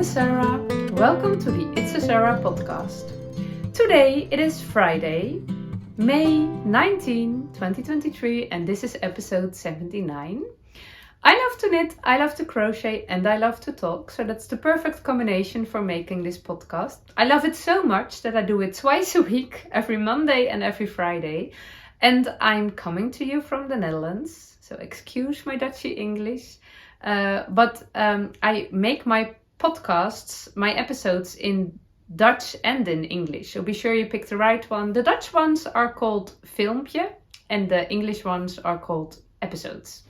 Sarah. Welcome to the It's a Sarah podcast. Today it is Friday, May 19, 2023, and this is episode 79. I love to knit, I love to crochet, and I love to talk, so that's the perfect combination for making this podcast. I love it so much that I do it twice a week, every Monday and every Friday, and I'm coming to you from the Netherlands, so excuse my Dutchy English, but I make my podcasts, my episodes in Dutch and in English, so be sure you pick the right one. The Dutch ones are called filmpje, and the English ones are called episodes.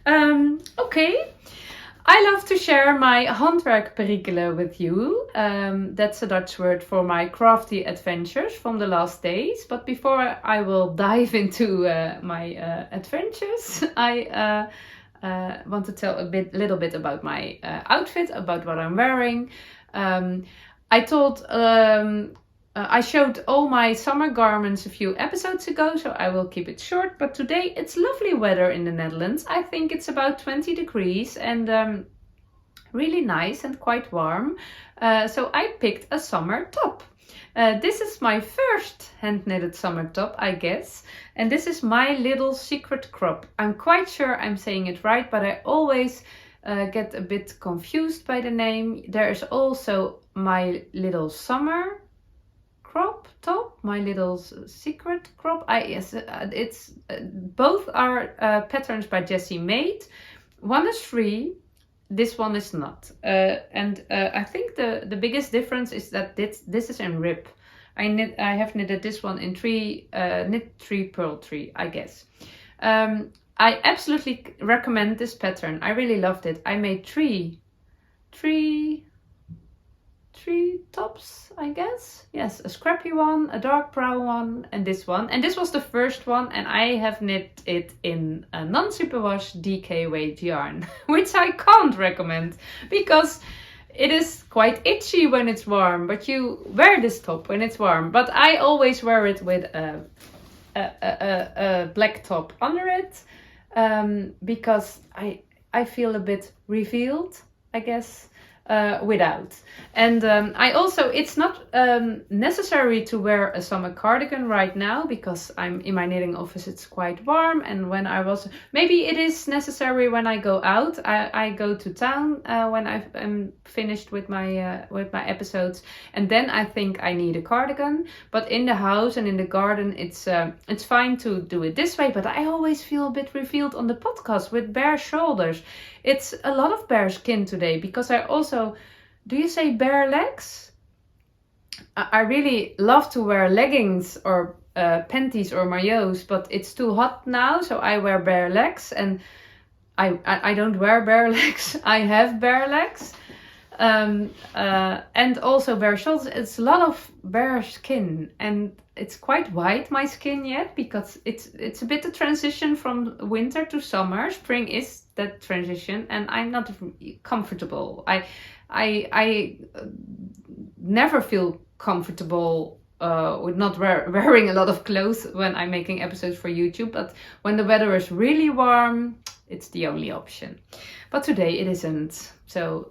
Okay, I love to share my handwerkperikelen with you. That's a Dutch word for my crafty adventures from the last days. But before I will dive into my adventures, I want to tell little bit about my outfit, about what I'm wearing. I showed all my summer garments a few episodes ago, so I will keep it short. But today it's lovely weather in the Netherlands. I think it's about 20 degrees and really nice and quite warm. So I picked a summer top. This is my first hand-knitted summer top, I guess. And this is my little secret crop. I'm quite sure I'm saying it right, but I always get a bit confused by the name. There is also my little summer crop top, my little secret crop. It's both are patterns by Jessie made. One is free, this one is not. I think the biggest difference is that this is in rib. I have knitted this one in knit 3 purl 3, I guess. I absolutely recommend this pattern. I really loved it. I made three tops, I guess. Yes, a scrappy one, a dark brown one, and this one. And this was the first one, and I have knit it in a non-superwash DK weight yarn, which I can't recommend because it is quite itchy when it's warm, but you wear this top when it's warm. But I always wear it with a black top under it because I feel a bit revealed, I guess. Without. And it's not necessary to wear a summer cardigan right now because I'm in my knitting office, it's quite warm. And maybe it is necessary when I go out. I go to town when I'm finished with my episodes, and then I think I need a cardigan. But in the house and in the garden, it's fine to do it this way. But I always feel a bit revealed on the podcast with bare shoulders. It's a lot of bare skin today because I also, do you say bare legs? I really love to wear leggings or panties or maillots, but it's too hot now, so I wear bare legs, and I don't wear bare legs. I have bare legs. And also bare shoulders. It's a lot of bare skin, and it's quite white, my skin, yet, because it's a bit a transition from winter to summer. Spring is that transition, and I'm not comfortable. I never feel comfortable with not wearing a lot of clothes when I'm making episodes for YouTube, but when the weather is really warm, it's the only option. But today it isn't. So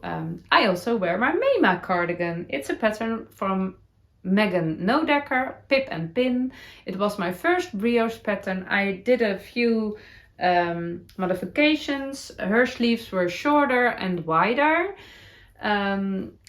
I also wear my Maema cardigan. It's a pattern from Megan Nodecker, Pip and Pin. It was my first brioche pattern. I did a few modifications. Her sleeves were shorter and wider.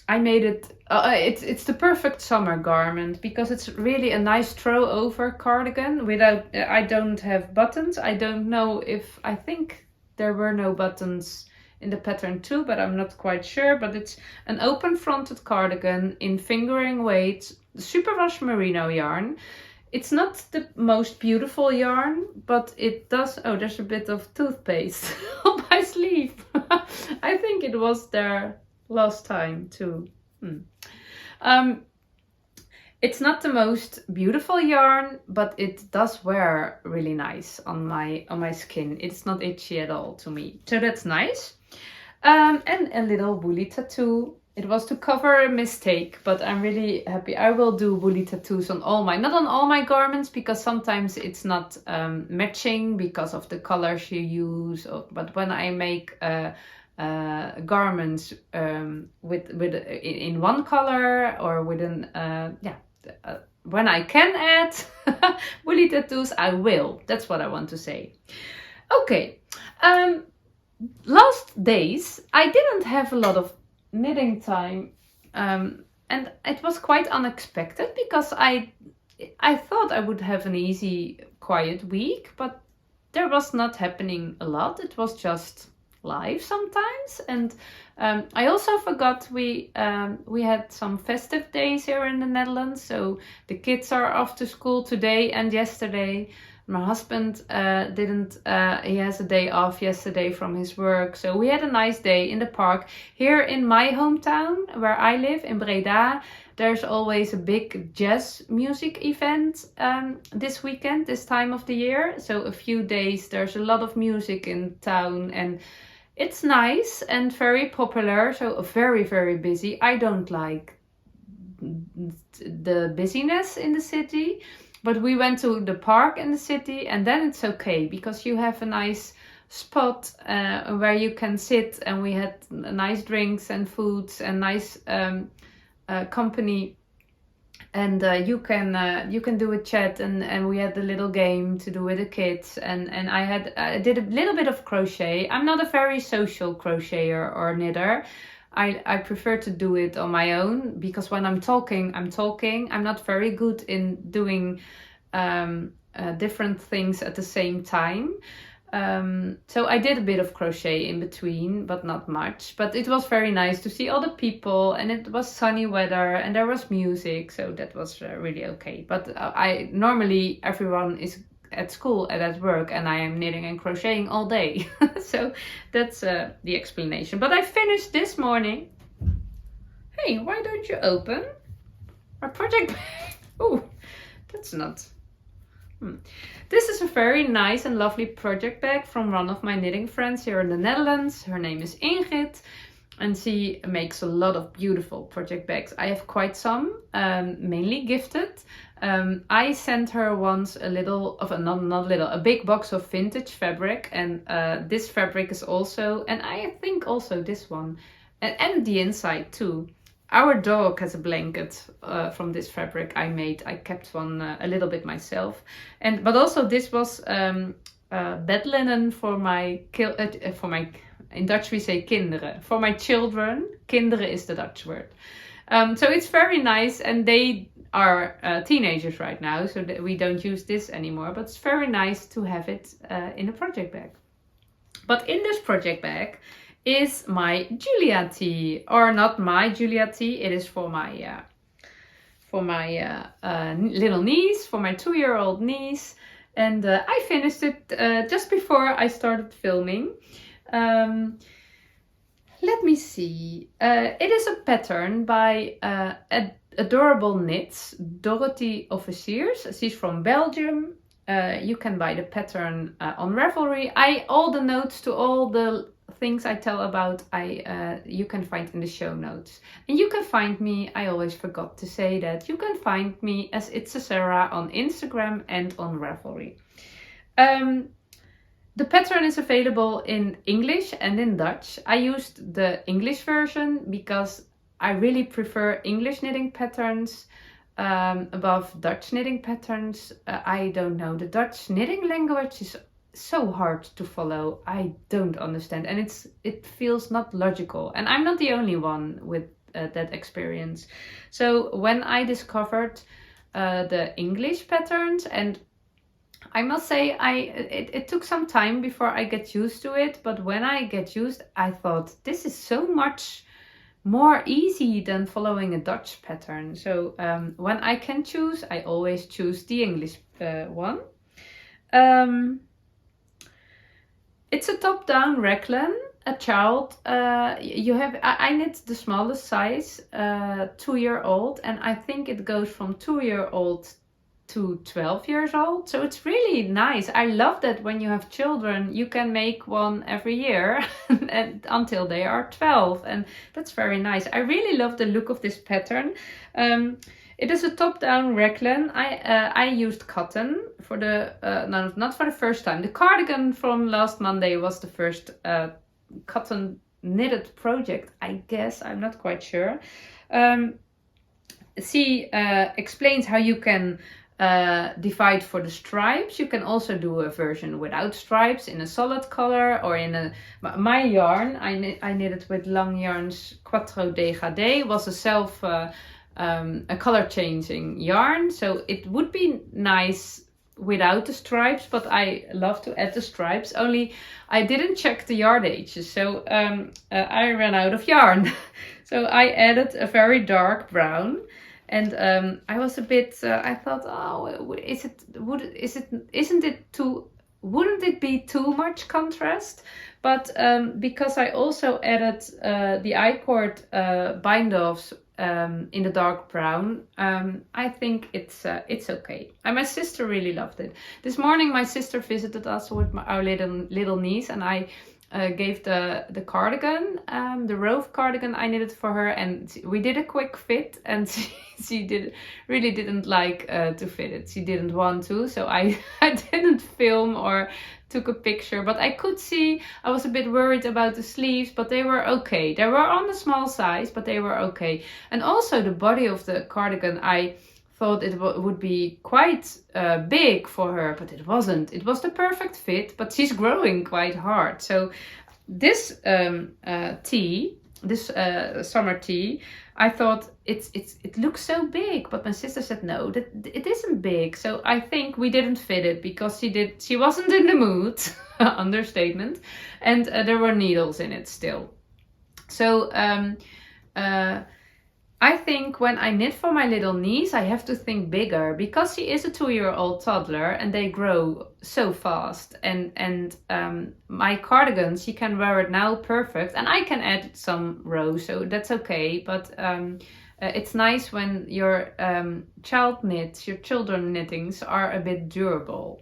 I made it, it's the perfect summer garment because it's really a nice throw over cardigan I don't have buttons. I don't know I think there were no buttons in the pattern too, but I'm not quite sure. But it's an open fronted cardigan in fingering weight, superwash merino yarn. It's not the most beautiful yarn, but it does, there's a bit of toothpaste on my sleeve. I think it was there last time too. It's not the most beautiful yarn, but it does wear really nice on my skin. It's not itchy at all to me, so that's nice. And a little woolly tattoo. It was to cover a mistake, but I'm really happy. I will do woolly tattoos on not on all my garments, because sometimes it's not matching because of the colors you use. But when I make garments with in one color or with an when I can add woolly tattoos, I will. That's what I want to say. Okay. Last days I didn't have a lot of knitting time, and it was quite unexpected because I thought I would have an easy, quiet week, but there was not happening a lot. It was just live sometimes, and I also forgot we had some festive days here in the Netherlands. So the kids are off to school today and yesterday. My husband didn't. He has a day off yesterday from his work, so we had a nice day in the park here in my hometown where I live in Breda. There's always a big jazz music event this weekend, this time of the year. So a few days there's a lot of music in town, and it's nice and very popular. So very, very busy. I don't like the busyness in the city. But we went to the park in the city, and then it's okay because you have a nice spot where you can sit, and we had nice drinks and foods and nice company, and you can do a chat, and we had a little game to do with the kids, and I did a little bit of crochet. I'm not a very social crocheter or knitter. I prefer to do it on my own because when I'm talking. I'm not very good in doing different things at the same time. So I did a bit of crochet in between, but not much. But it was very nice to see all the people, and it was sunny weather, and there was music, so that was really okay. But I normally everyone is at school and at work, and I am knitting and crocheting all day. So that's the explanation. But I finished this morning. Hey, why don't you open my project bag? Oh, that's not... This is a very nice and lovely project bag from one of my knitting friends here in the Netherlands. Her name is Ingrid, and she makes a lot of beautiful project bags. I have quite some, mainly gifted. I sent her once a little of a big box of vintage fabric, and this fabric is also, and I think also this one, and the inside too. Our dog has a blanket from this fabric I made. I kept one a little bit myself, but also this was bed linen for my in Dutch we say kinderen, for my children. Kinderen is the Dutch word. So it's very nice, and they are teenagers right now, so that we don't use this anymore, but it's very nice to have it in a project bag. But in this project bag is my Giulia tea, or not my Giulia tea, it is for my little niece, for my 2-year-old niece, and I finished it just before I started filming. Let me see. It is a pattern by Adorable Knits, Dorothy Offeciers. She's from Belgium. You can buy the pattern on Ravelry. All the notes to all the things I tell about, you can find in the show notes. And you can find me, I always forgot to say that, you can find me as It's a Sarah on Instagram and on Ravelry. The pattern is available in English and in Dutch. I used the English version because I really prefer English knitting patterns above Dutch knitting patterns. I don't know, the Dutch knitting language is so hard to follow. I don't understand, and it feels not logical, and I'm not the only one with that experience. So when I discovered the English patterns, and I must say it took some time before I get used to it, but when I get used, I thought this is so much more easy than following a Dutch pattern. So when I can choose, I always choose the English one. It's a top-down raglan, a child. I knit the smallest size, 2-year-old, and I think it goes from 2-year-old to 12 years old. So it's really nice. I love that when you have children, you can make one every year and until they are 12, and that's very nice. I really love the look of this pattern. It is a top-down raglan. I used cotton for the, no, not for the first time. The cardigan from last Monday was the first cotton knitted project, I guess. I'm not quite sure. She explains how you can divide for the stripes. You can also do a version without stripes in a solid color or in a... My yarn, I knitted with Lang Yarns Quattro Dégradé, was a color changing yarn. So it would be nice without the stripes, but I love to add the stripes. Only I didn't check the yardages, so I ran out of yarn. So I added a very dark brown. And I was a bit. I thought, oh, wouldn't it be too much contrast? But because I also added the I-cord bind-offs in the dark brown, I think it's okay. And my sister really loved it. This morning, my sister visited us with our little niece, and I gave the cardigan, the Rove cardigan I knitted for her, and we did a quick fit, and she really didn't like to fit it. She didn't want to, so I didn't film or took a picture, but I could see I was a bit worried about the sleeves, but they were okay. They were on the small size, but they were okay. And also the body of the cardigan, I thought it would be quite big for her, but it wasn't. It was the perfect fit, but she's growing quite hard. So this summer tea, I thought it looks so big, but my sister said no, that it isn't big. So I think we didn't fit it because she wasn't in the mood, understatement, and there were needles in it still. So I think when I knit for my little niece, I have to think bigger because she is a 2-year-old toddler and they grow so fast. And my cardigan, she can wear it now perfect, and I can add some rows, so that's okay. But it's nice when your children knittings are a bit durable.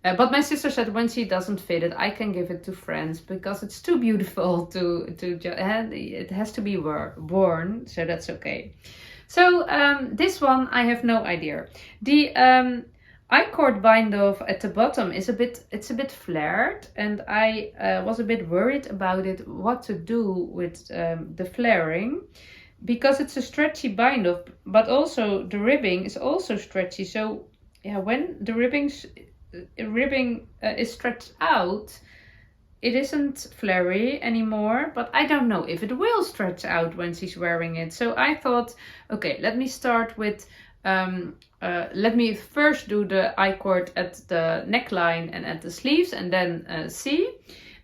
But my sister said when she doesn't fit it, I can give it to friends because it's too beautiful it has to be worn, so that's okay. So this one, I have no idea. The I-cord bind-off at the bottom is it's a bit flared, and I was a bit worried about it, what to do with the flaring, because it's a stretchy bind-off, but also the ribbing is also stretchy. So yeah, when the ribbing is stretched out, it isn't flary anymore, but I don't know if it will stretch out when she's wearing it. So I thought, okay, let me start with let me first do the I-cord at the neckline and at the sleeves, and then see.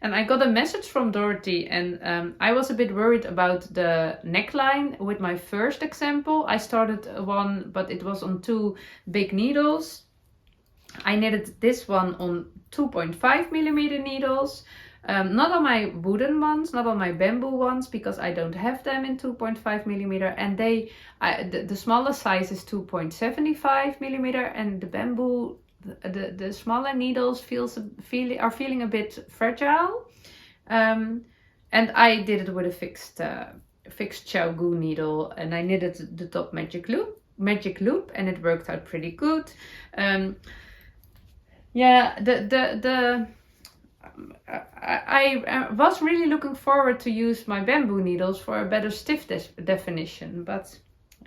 And I got a message from Dorothy, and I was a bit worried about the neckline with my first example. I started one, but it was on 2 big needles. I knitted this one on 2.5mm needles, not on my wooden ones, not on my bamboo ones, because I don't have them in 2.5mm, and the smaller size is 2.75mm, and the bamboo, the smaller needles are feeling a bit fragile, and I did it with a fixed Xiaogu needle, and I knitted the top magic loop, and it worked out pretty good. Yeah, I was really looking forward to use my bamboo needles for a better stiff definition, but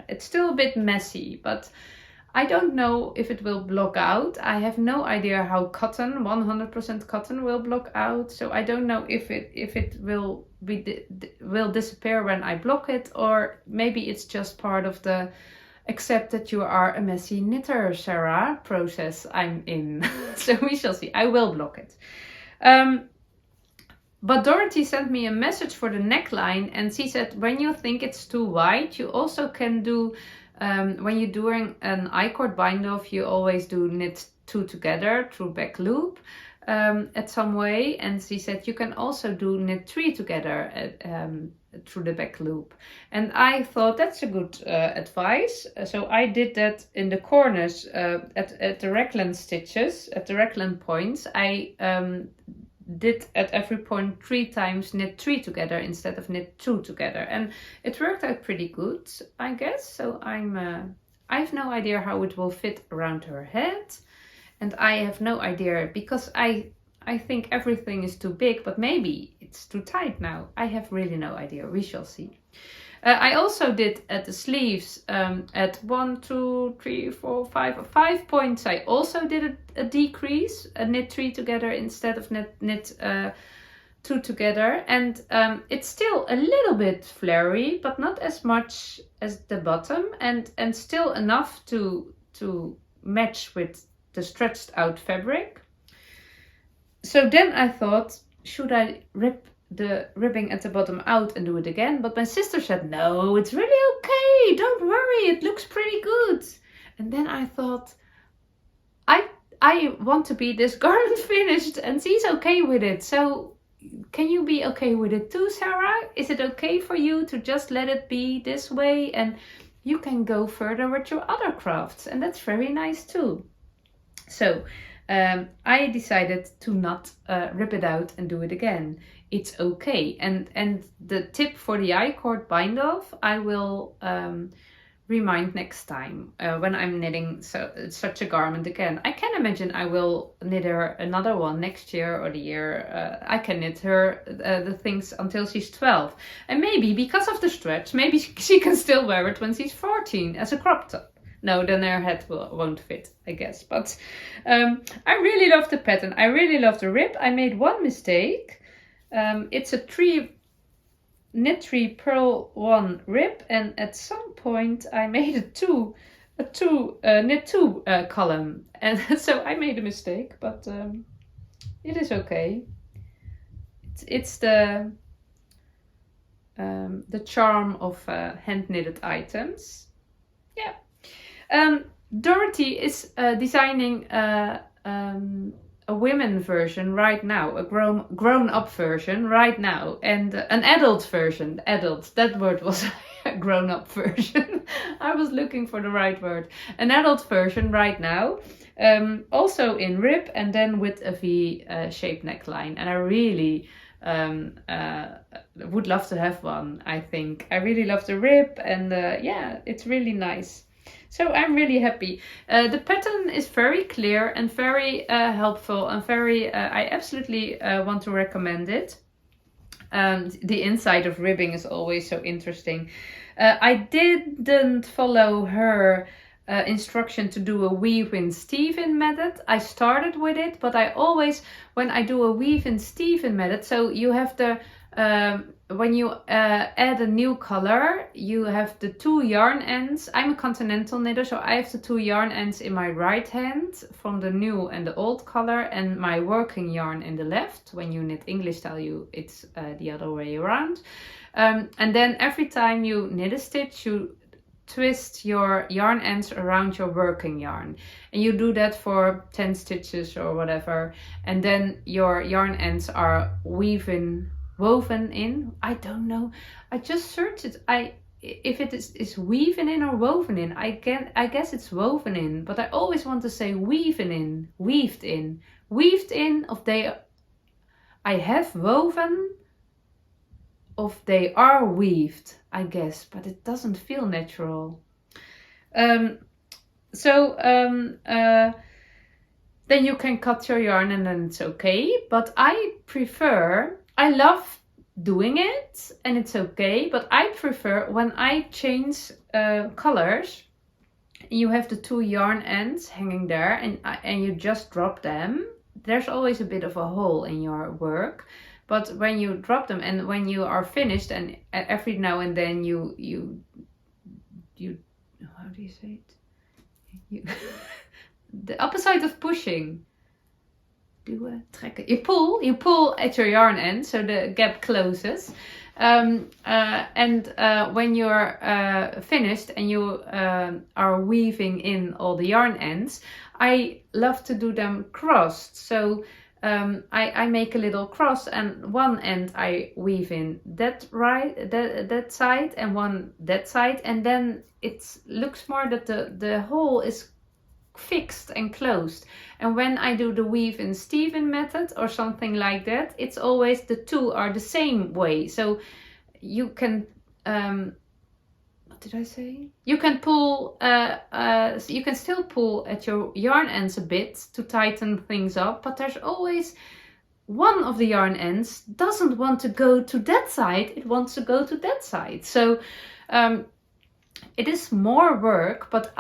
it's still a bit messy. But I don't know if it will block out. I have no idea how 100% cotton will block out. So I don't know if it will disappear when I block it, or maybe it's just part of the accept that you are a messy knitter, Sarah, process I'm in. So we shall see. I will block it. But Dorothy sent me a message for the neckline, and she said when you think it's too wide, you also can do, when you're doing an I-cord bind-off, you always do knit 2 together through back loop at some way. And she said you can also do knit 3 together through the back loop, and I thought that's a good advice. So I did that in the corners at the raglan stitches, at the raglan points. I did at every point 3 times knit 3 together instead of knit 2 together, and it worked out pretty good, I guess. So I have no idea how it will fit around her head, and I have no idea because I I think everything is too big, but maybe it's too tight now. I have really no idea. We shall see. I also did at the sleeves at 1, 2, 3, 4, 5, 5 points. I also did a decrease, a knit 3 together instead of knit 2 together, and it's still a little bit flary, but not as much as the bottom, and still enough to match with the stretched out fabric. So then I thought, should I rip the ribbing at the bottom out and do it again? But my sister said, no, it's really okay, don't worry, it looks pretty good. And then I thought, I want to be this garment finished, and she's okay with it. So can you be okay with it too, Sarah? Is it okay for you to just let it be this way, and you can go further with your other crafts, and that's very nice too. So I decided to not rip it out and do it again. It's okay. And the tip for the I-cord bind off, I will remind next time when I'm knitting such a garment again. I can imagine I will knit her another one next year or the year. I can knit her the things until she's 12. And maybe because of the stretch, maybe she can still wear it when she's 14 as a crop top. No, then her head won't fit, I guess. But I really love the pattern. I really love the rib. I made one mistake. It's a knit 3 purl 1 rib, and at some point I made a knit 2 column, and so I made a mistake, but it is okay. It's the charm of hand knitted items. Yeah. Dorothy is designing a women version right now, a grown-up version right now, and an adult version. Adult, that word was a grown-up version. I was looking for the right word. An adult version right now, also in rib, and then with a V-shaped neckline. And I really would love to have one, I think. I really love the rib, and yeah, it's really nice. So I'm really happy. The pattern is very clear and very helpful, and very, I absolutely want to recommend it. The inside of ribbing is always so interesting. I didn't follow her instruction to do a weave in Steven method. I started with it, but I always, when I do a weave in Steven method, so you have the when you add a new color, you have the 2 yarn ends. I'm a continental knitter, so I have the 2 yarn ends in my right hand from the new and the old color, and my working yarn in the left. When you knit English style, it's the other way around. And then every time you knit a stitch, you twist your yarn ends around your working yarn, and you do that for 10 stitches or whatever, and then your yarn ends are woven in. I don't know, I just searched it. If it is weaving in or woven in, I guess it's woven in, but I always want to say weaved in of they I have woven of they are weaved, I guess, but it doesn't feel natural. Then you can cut your yarn and then it's okay, but I love doing it and it's okay, but I prefer when I change colors, you have the 2 yarn ends hanging there, and you just drop them. There's always a bit of a hole in your work, but when you drop them and when you are finished, and every now and then you how do you say it? The opposite of pushing. You pull at your yarn end so the gap closes, and when you're finished and you are weaving in all the yarn ends, I love to do them crossed. So I make a little cross, and one end I weave in that side and one that side, and then it looks more that the hole is fixed and closed. And when I do the weave in Steven method or something like that, it's always the 2 are the same way. So you can what did I say? You can pull you can still pull at your yarn ends a bit to tighten things up, but there's always one of the yarn ends doesn't want to go to that side, it wants to go to that side. So it is more work, but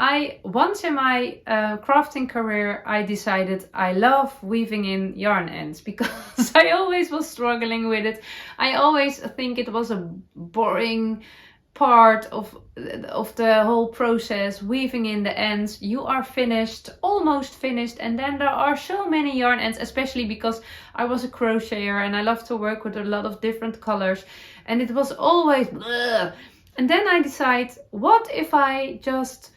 once in my crafting career, I decided I love weaving in yarn ends because I always was struggling with it. I always think it was a boring part of the whole process, weaving in the ends. You are finished, almost finished, and then there are so many yarn ends, especially because I was a crocheter and I love to work with a lot of different colors, and it was always bleh. And then I decide, what if I just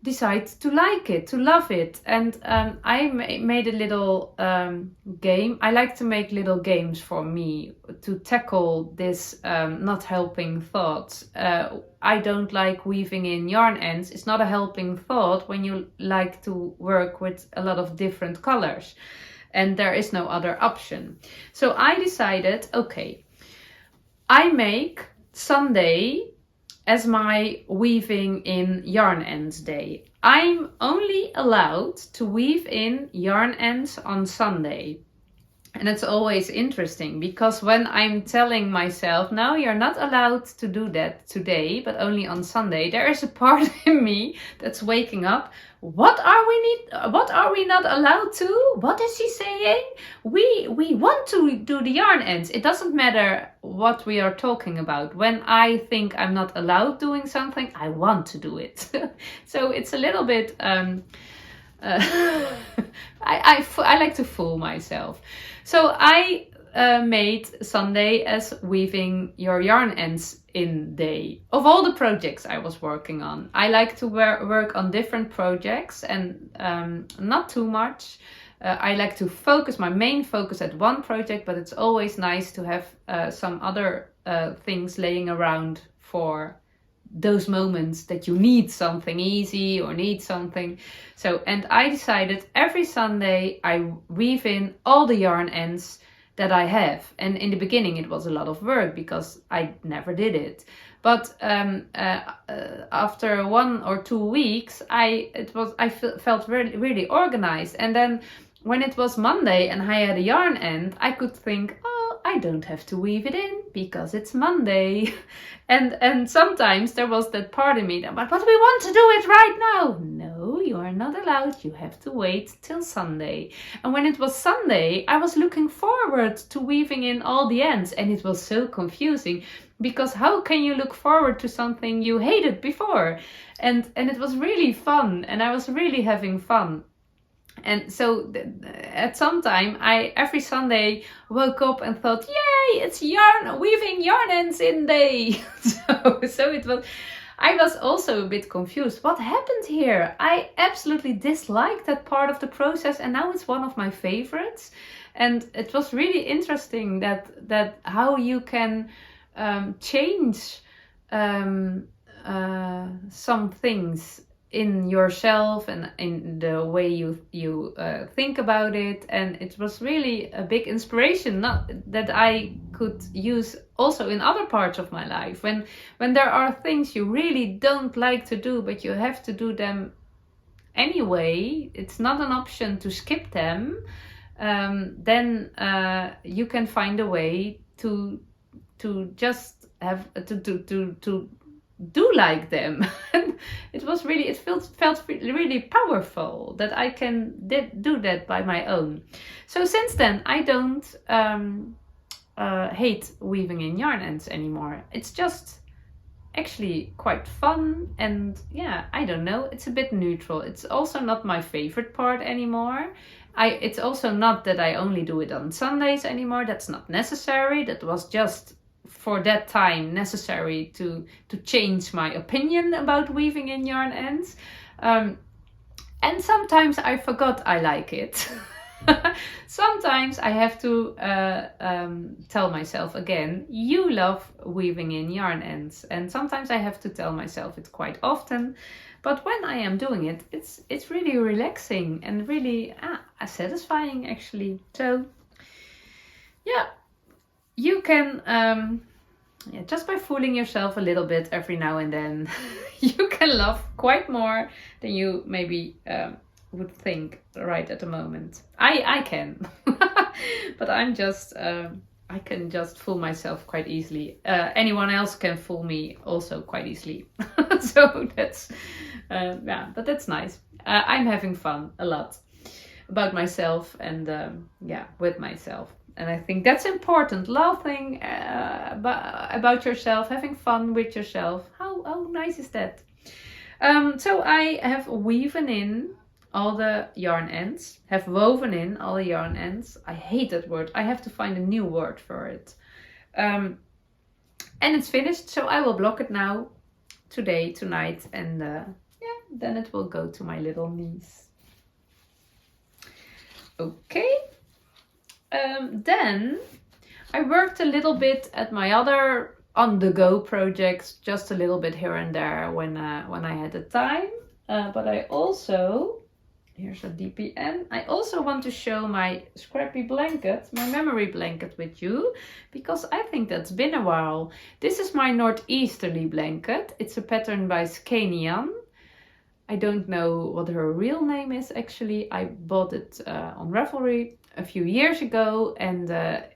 decide to like it, to love it? And I made a little game. I like to make little games for me to tackle this not helping thought. I don't like weaving in yarn ends. It's not a helping thought when you like to work with a lot of different colors and there is no other option. So I decided, okay, I make Sunday as my weaving in yarn ends day. I'm only allowed to weave in yarn ends on Sunday. And it's always interesting because when I'm telling myself, no, you're not allowed to do that today, but only on Sunday, there is a part in me that's waking up. What are we not allowed to? What is he saying? We want to do the yarn ends. It doesn't matter what we are talking about. When I think I'm not allowed doing something, I want to do it. So it's a little bit I like to fool myself. So I made Sunday as weaving your yarn ends in day. Of all the projects I was working on, I like to work on different projects and not too much. I like to focus my main focus at one project, but it's always nice to have some other things laying around for those moments that you need something easy or need something. So, and I decided every Sunday I weave in all the yarn ends that I have. And in the beginning it was a lot of work because I never did it. But after 1 or 2 weeks, I felt really, really organized. And then when it was Monday and I had a yarn end, I could think, oh, I don't have to weave it in because it's Monday. And sometimes there was that part of me that, but we want to do it right now. No, you are not allowed. You have to wait till Sunday. And when it was Sunday, I was looking forward to weaving in all the ends. And it was so confusing because how can you look forward to something you hated before? And it was really fun and I was really having fun. And so at some time, I every Sunday woke up and thought, yay, it's weaving yarn ends in day. so it was, I was also a bit confused. What happened here? I absolutely disliked that part of the process and now it's one of my favorites. And it was really interesting that how you can change some things in yourself and in the way you think about it. And it was really a big inspiration that I could use also in other parts of my life. When there are things you really don't like to do, but you have to do them anyway, it's not an option to skip them, then you can find a way to just have to do like them. It was really, it felt really powerful that I can do that by my own. So since then I don't hate weaving in yarn ends anymore. It's just actually quite fun and yeah, I don't know, it's a bit neutral. It's also not my favorite part anymore. It's also not that I only do it on Sundays anymore. That's not necessary. That was just for that time necessary to change my opinion about weaving in yarn ends. And sometimes I forgot I like it. Sometimes I have to tell myself again, you love weaving in yarn ends. And sometimes I have to tell myself it quite often. But when I am doing it, it's really relaxing and really satisfying actually. So yeah, you can, just by fooling yourself a little bit every now and then, you can love quite more than you maybe would think right at the moment. I can, but I'm just I can just fool myself quite easily. Anyone else can fool me also quite easily. So that's yeah, but that's nice. I'm having fun a lot about myself and yeah, with myself. And I think that's important. Laughing about yourself, having fun with yourself. How nice is that? So I have woven in all the yarn ends. Have woven in all the yarn ends. I hate that word. I have to find a new word for it. And it's finished. So I will block it now, today, tonight, and yeah, then it will go to my little niece. Okay. Then I worked a little bit at my other on-the-go projects, just a little bit here and there when I had the time. But I also, here's a DPN. I also want to show my scrappy blanket, my memory blanket with you, because I think that's been a while. This is my Northeasterly blanket. It's a pattern by Skeinanigans. I don't know what her real name is actually. I bought it on Ravelry a few years ago, and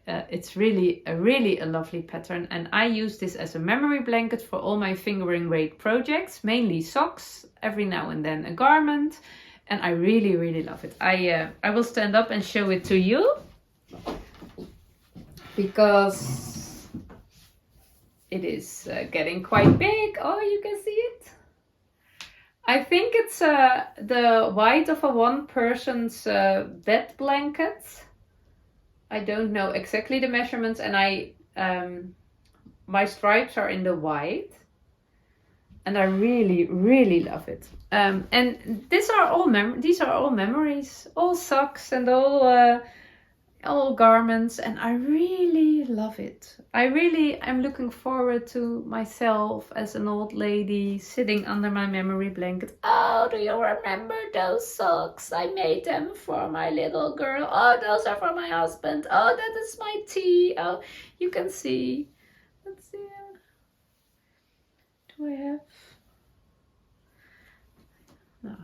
it's really a lovely pattern, and I use this as a memory blanket for all my fingering weight projects, mainly socks, every now and then a garment, and I really love it. I will stand up and show it to you because it is getting quite big. Oh, you can see it. I think it's the weight of a one person's bed blanket. I don't know exactly the measurements, and my stripes are in the white, and I really love it. And these are all memories, all socks and all garments, and I really love it. I'm looking forward to myself as an old lady sitting under my memory blanket. Oh, do you remember those socks? I made them for my little girl. Oh, those are for my husband. Oh, that is my tea. Oh, you can see. Let's see. Do I have? No,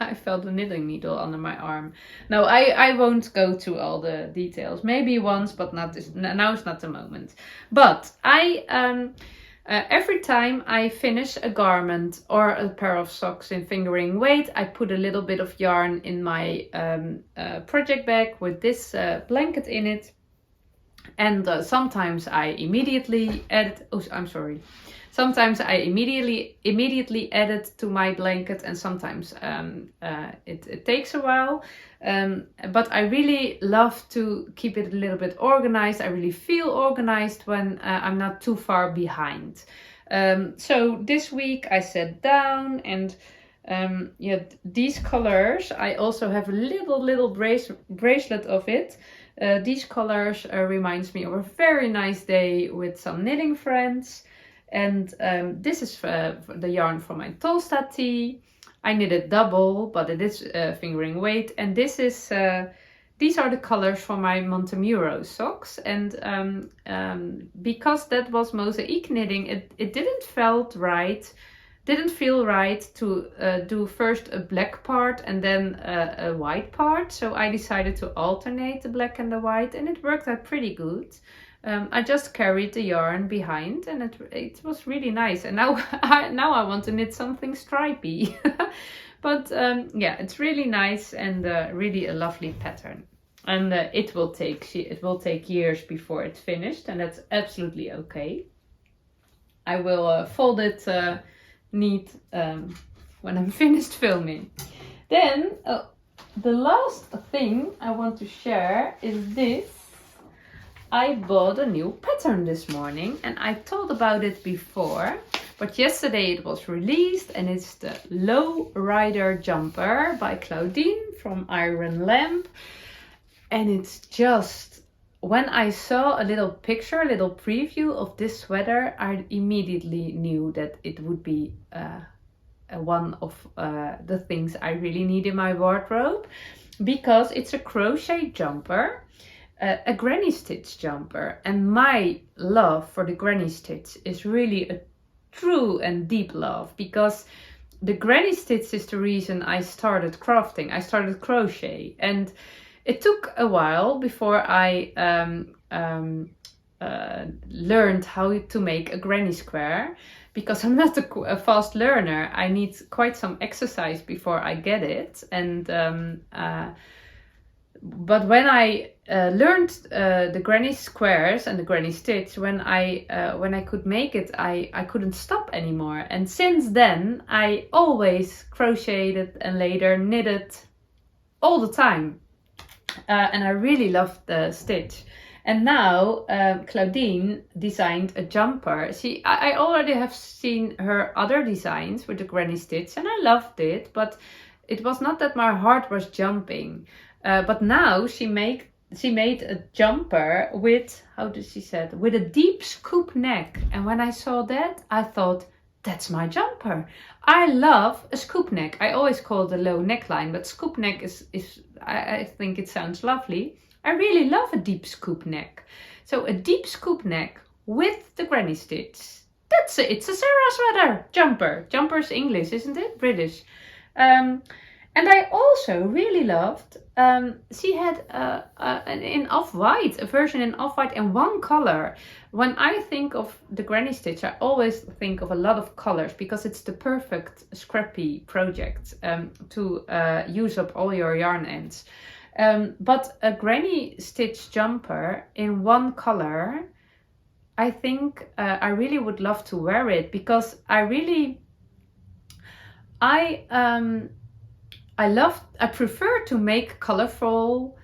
I felt a knitting needle under my arm. No, I won't go to all the details. Maybe once, but not this. Now is not the moment. But every time I finish a garment or a pair of socks in fingering weight, I put a little bit of yarn in my project bag with this blanket in it. And sometimes I immediately add. Oh, I'm sorry. Sometimes I immediately add it to my blanket, and sometimes it takes a while. But I really love to keep it a little bit organized. I really feel organized when I'm not too far behind. So this week I sat down and yeah, these colors, I also have a little bracelet of it. These colors reminds me of a very nice day with some knitting friends. And this is the yarn from my Tolsta tee. I knitted double, but it is fingering weight. And this is these are the colors for my Montemuro socks. And because that was mosaic knitting, it didn't feel right to do first a black part and then a white part. So I decided to alternate the black and the white, and it worked out pretty good. I just carried the yarn behind, and it was really nice. And now I want to knit something stripy. But yeah, it's really nice and really a lovely pattern. And it will take years before it's finished, and that's absolutely okay. I will fold it neat when I'm finished filming. Then the last thing I want to share is this. I bought a new pattern this morning, and I thought about it before, but yesterday it was released, and it's the Lowrider jumper by Claudine from Iron Lamp. And it's just, when I saw a little picture, a little preview of this sweater, I immediately knew that it would be one of the things I really need in my wardrobe, because it's a crochet jumper. A granny stitch jumper, and my love for the granny stitch is really a true and deep love, because the granny stitch is the reason I started crafting. I started crochet, and it took a while before I learned how to make a granny square, because I'm not a fast learner. I need quite some exercise before I get it. And but when I learned the granny squares and the granny stitch, when I could make it, I couldn't stop anymore. And since then, I always crocheted and later knitted all the time. And I really loved the stitch. And now Claudine designed a jumper. I already have seen her other designs with the granny stitch, and I loved it, but it was not that my heart was jumping. But now she made a jumper with, how did she say it? With a deep scoop neck. And when I saw that, I thought, that's my jumper. I love a scoop neck. I always call it a low neckline, but scoop neck is I think it sounds lovely. I really love a deep scoop neck. So a deep scoop neck with the granny stitch. That's it. It's a Sarah sweater jumper. Jumper's English, isn't it? British. And I also really loved, she had in off-white, a version in off-white and one color. When I think of the granny stitch, I always think of a lot of colors, because it's the perfect scrappy project to use up all your yarn ends. But a granny stitch jumper in one color, I think I really would love to wear it, because I prefer to make colorful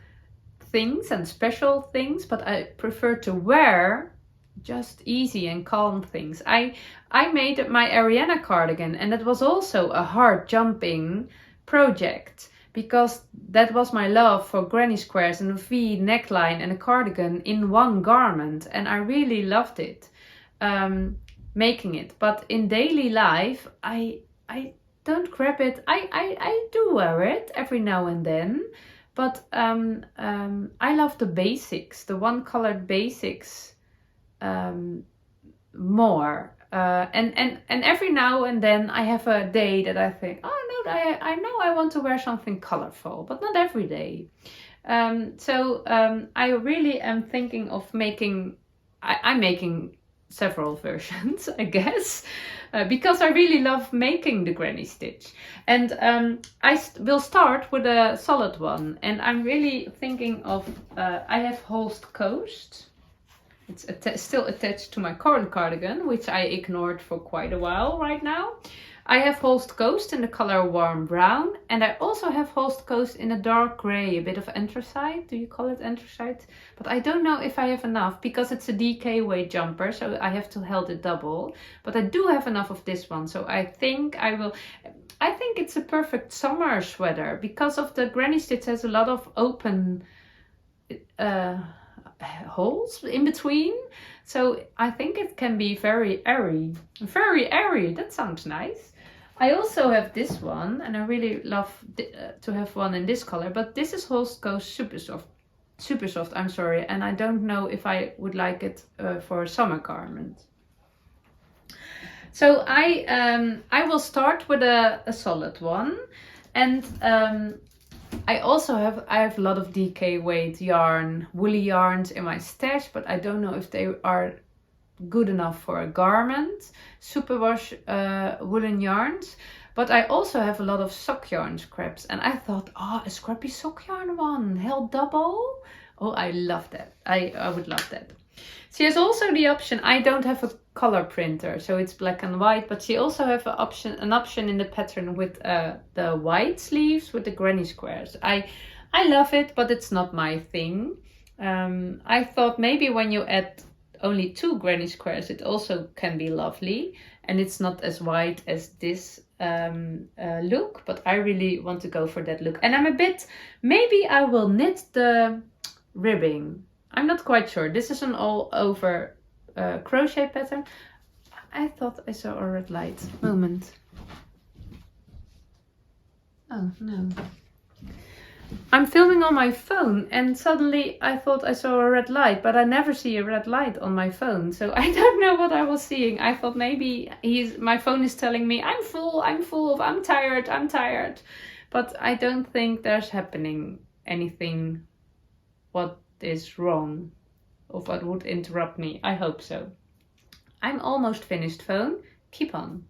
things and special things, but I prefer to wear just easy and calm things. I made my Ariana cardigan, and it was also a hard jumping project, because that was my love for granny squares and a V neckline and a cardigan in one garment, and I really loved it, making it. But in daily life, I don't grab it. I do wear it every now and then, but I love the basics, the one colored basics more. And every now and then I have a day that I think, oh no, I know I want to wear something colorful, but not every day. So I really am thinking of making, I'm making several versions, I guess, because I really love making the granny stitch. And I will start with a solid one, and I'm really thinking of, I have Holst Coast. It's still attached to my current cardigan, which I ignored for quite a while right now. I have Holst Coast in the color warm brown, and I also have Holst Coast in a dark grey, a bit of anthracite. Do you call it anthracite? But I don't know if I have enough, because it's a DK weight jumper, so I have to held it double. But I do have enough of this one, so I think I will. I think it's a perfect summer sweater, because of the granny stitch has a lot of open holes in between, so I think it can be very airy. Very airy, that sounds nice. I also have this one, and I really love to have one in this color, but this is Holst Coast Super Soft, I'm sorry, and I don't know if I would like it for a summer garment. So I will start with a solid one, and I have a lot of DK weight yarn, woolly yarns in my stash, but I don't know if they are good enough for a garment. Superwash woolen yarns, but I also have a lot of sock yarn scraps, and I thought, oh, a scrappy sock yarn one, held double. Oh, I love that. I would love that. She has also the option, I don't have a color printer, so it's black and white, but she also have an option in the pattern with the white sleeves with the granny squares. I love it, but it's not my thing. I thought maybe when you add only 2 granny squares, it also can be lovely, and it's not as white as this look, but I really want to go for that look. And I'm a bit, maybe I will knit the ribbing. I'm not quite sure. This is an all over crochet pattern. I thought I saw a red light. Moment. Oh no. I'm filming on my phone and suddenly I thought I saw a red light, but I never see a red light on my phone. So I don't know what I was seeing. I thought maybe my phone is telling me I'm full, I'm tired. But I don't think there's happening anything what is wrong or what would interrupt me. I hope so. I'm almost finished, phone. Keep on.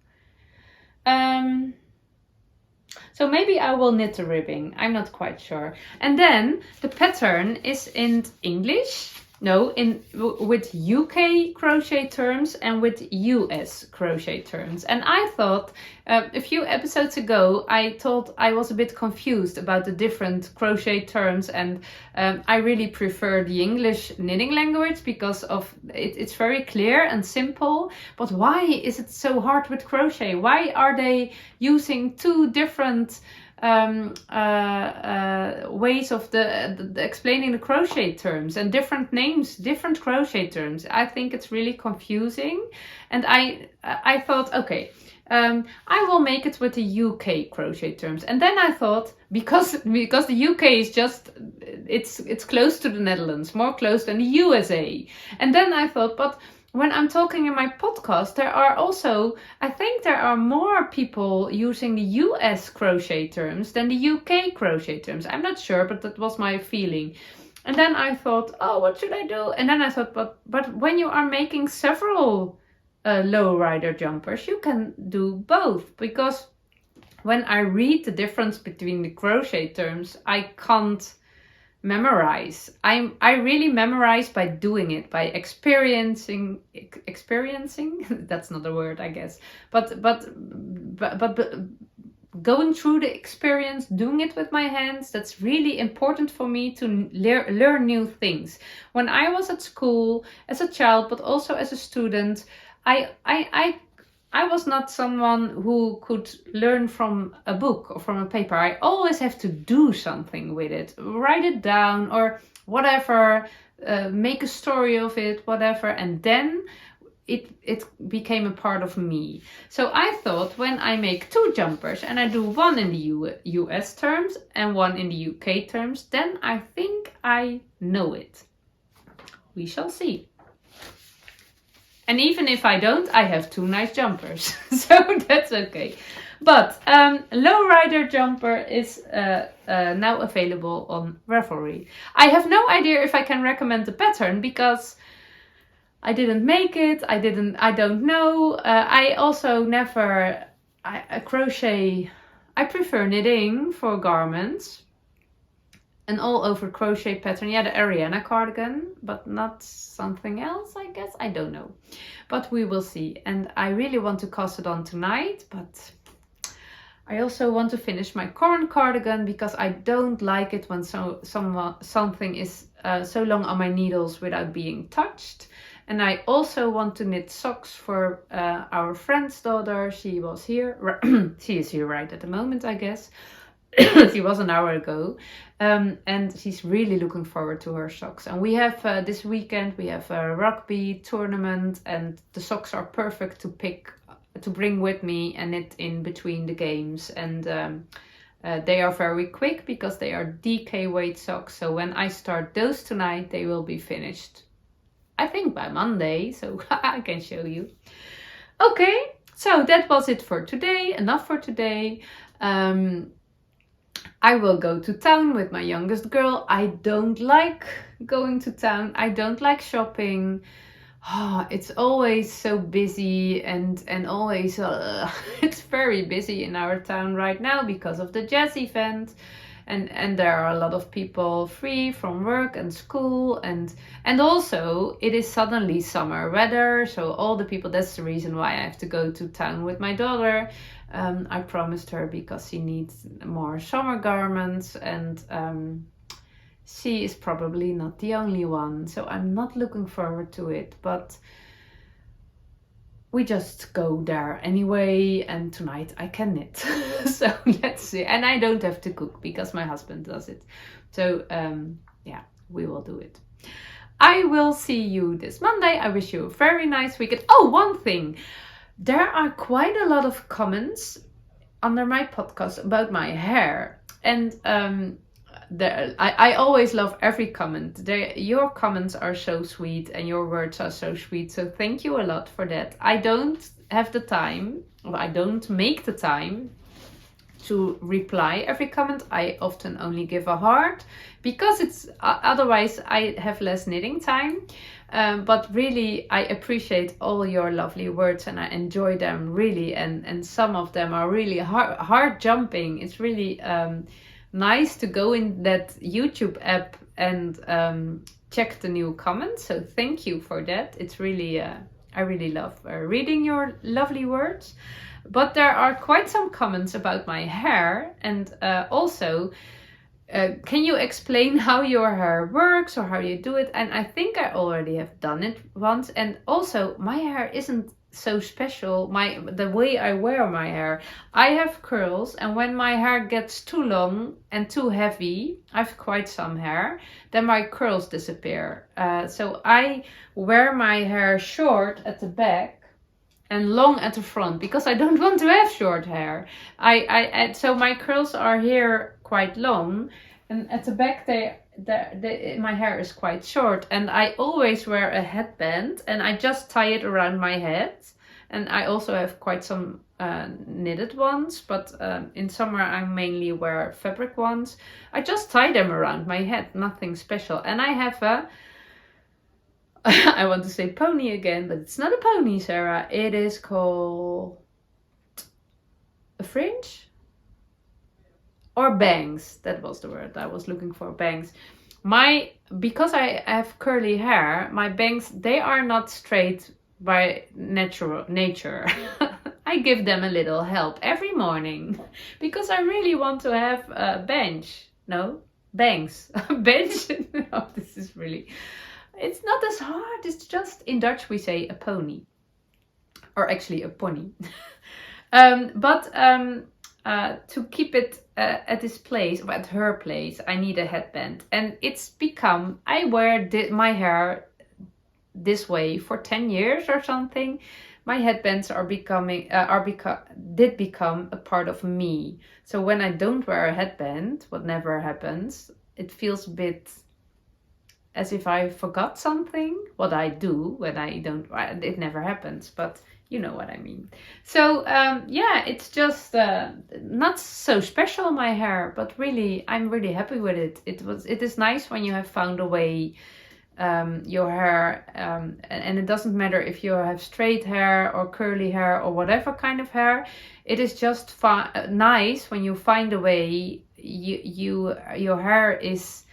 So maybe I will knit the ribbing. I'm not quite sure. And then the pattern is in English. No, with UK crochet terms and with US crochet terms. And I thought a few episodes ago, I thought I was a bit confused about the different crochet terms, and I really prefer the English knitting language because of it's very clear and simple. But why is it so hard with crochet? Why are they using two different ways of the explaining the crochet terms and different names, different crochet terms? I think it's really confusing, and I thought, okay, I will make it with the UK crochet terms. And then I thought, because the UK is just it's close to the Netherlands, more close than the USA. And then I thought, but when I'm talking in my podcast, I think there are more people using the US crochet terms than the UK crochet terms. I'm not sure, but that was my feeling. And then I thought, oh, what should I do? And then I thought, but when you are making several Lowrider jumpers, you can do both. Because when I read the difference between the crochet terms, I can't memorize. I really memorize by doing it, by experiencing. That's not a word, I guess. But going through the experience, doing it with my hands, that's really important for me to learn new things. When I was at school as a child, but also as a student, I was not someone who could learn from a book or from a paper. I always have to do something with it, write it down or whatever, make a story of it, whatever, and then it became a part of me. So I thought, when I make two jumpers and I do one in the US terms and one in the UK terms, then I think I know it. We shall see. And even if I don't, I have two nice jumpers, so that's okay. But Lowrider jumper is now available on Ravelry. I have no idea if I can recommend the pattern because I didn't make it. I don't know. I also never crochet. I prefer knitting for garments. An all over crochet pattern. Yeah, the Ariana cardigan, but not something else, I guess. I don't know. But we will see. And I really want to cast it on tonight, but I also want to finish my current cardigan because I don't like it when something is so long on my needles without being touched. And I also want to knit socks for our friend's daughter. She was here. She is here right at the moment, I guess. She was an hour ago, and she's really looking forward to her socks. And we have this weekend we have a rugby tournament, and the socks are perfect to bring with me and knit in between the games. And they are very quick because they are DK weight socks. So when I start those tonight, they will be finished, I think, by Monday. So I can show you. Okay, so that was it for today. Enough for today. I will go to town with my youngest girl. I don't like going to town. I don't like shopping. Oh, it's always so busy and always it's very busy in our town right now because of the jazz event. And there are a lot of people free from work and school, and also it is suddenly summer weather, so all the people, that's the reason why I have to go to town with my daughter. I promised her because she needs more summer garments, and she is probably not the only one, so I'm not looking forward to it, but we just go there anyway, and tonight I can knit. So let's see. And I don't have to cook because my husband does it. So yeah, we will do it. I will see you this Monday. I wish you a very nice weekend. Oh, one thing. There are quite a lot of comments under my podcast about my hair. And I always love every comment. Your comments are so sweet and your words are so sweet. So thank you a lot for that. I don't have the time, or I don't make the time to reply every comment. I often only give a heart because it's otherwise I have less knitting time. But really, I appreciate all your lovely words and I enjoy them really. And some of them are really heart jumping. It's really nice to go in that YouTube app and check the new comments. So thank you for that. It's really, I really love reading your lovely words. But there are quite some comments about my hair, and also, can you explain how your hair works or how you do it? And I think I already have done it once. And also, my hair isn't so special. The way I wear my hair, I have curls, and when my hair gets too long and too heavy, I have quite some hair, then my curls disappear. So I wear my hair short at the back and long at the front because I don't want to have short hair. So my curls are here quite long, and at the back my hair is quite short, and I always wear a headband and I just tie it around my head. And I also have quite some knitted ones, but in summer I mainly wear fabric ones. I just tie them around my head, nothing special. And I have a I want to say pony again, but it's not a pony, Sarah. It is called a fringe or bangs. That was the word I was looking for, bangs. Because I have curly hair, my bangs, they are not straight by nature. I give them a little help every morning because I really want to have a bangs. No, this is really... It's not as hard, it's just, in Dutch we say a pony. Or actually a pony. To keep it at this place, or at her place, I need a headband. And I wear my hair this way for 10 years or something. My headbands did become a part of me. So when I don't wear a headband, what never happens, it feels a bit as if I forgot something. What I do when I don't, it never happens, but you know what I mean. So it's just not so special, my hair, but really, I'm really happy with it. It is nice when you have found a way your hair, and it doesn't matter if you have straight hair or curly hair or whatever kind of hair. It is just nice when you find a way your hair is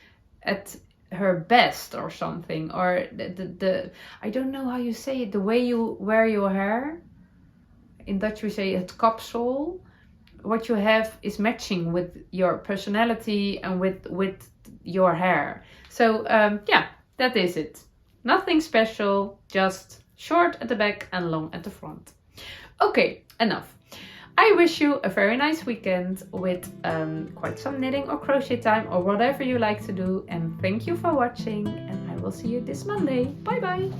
at her best or something, or the I don't know how you say it, the way you wear your hair. In Dutch we say het kapsel. What you have is matching with your personality and with your hair. So that is it. Nothing special, just short at the back and long at the front. Okay, enough. I wish you a very nice weekend with quite some knitting or crochet time or whatever you like to do. And thank you for watching, and I will see you this Monday. Bye bye!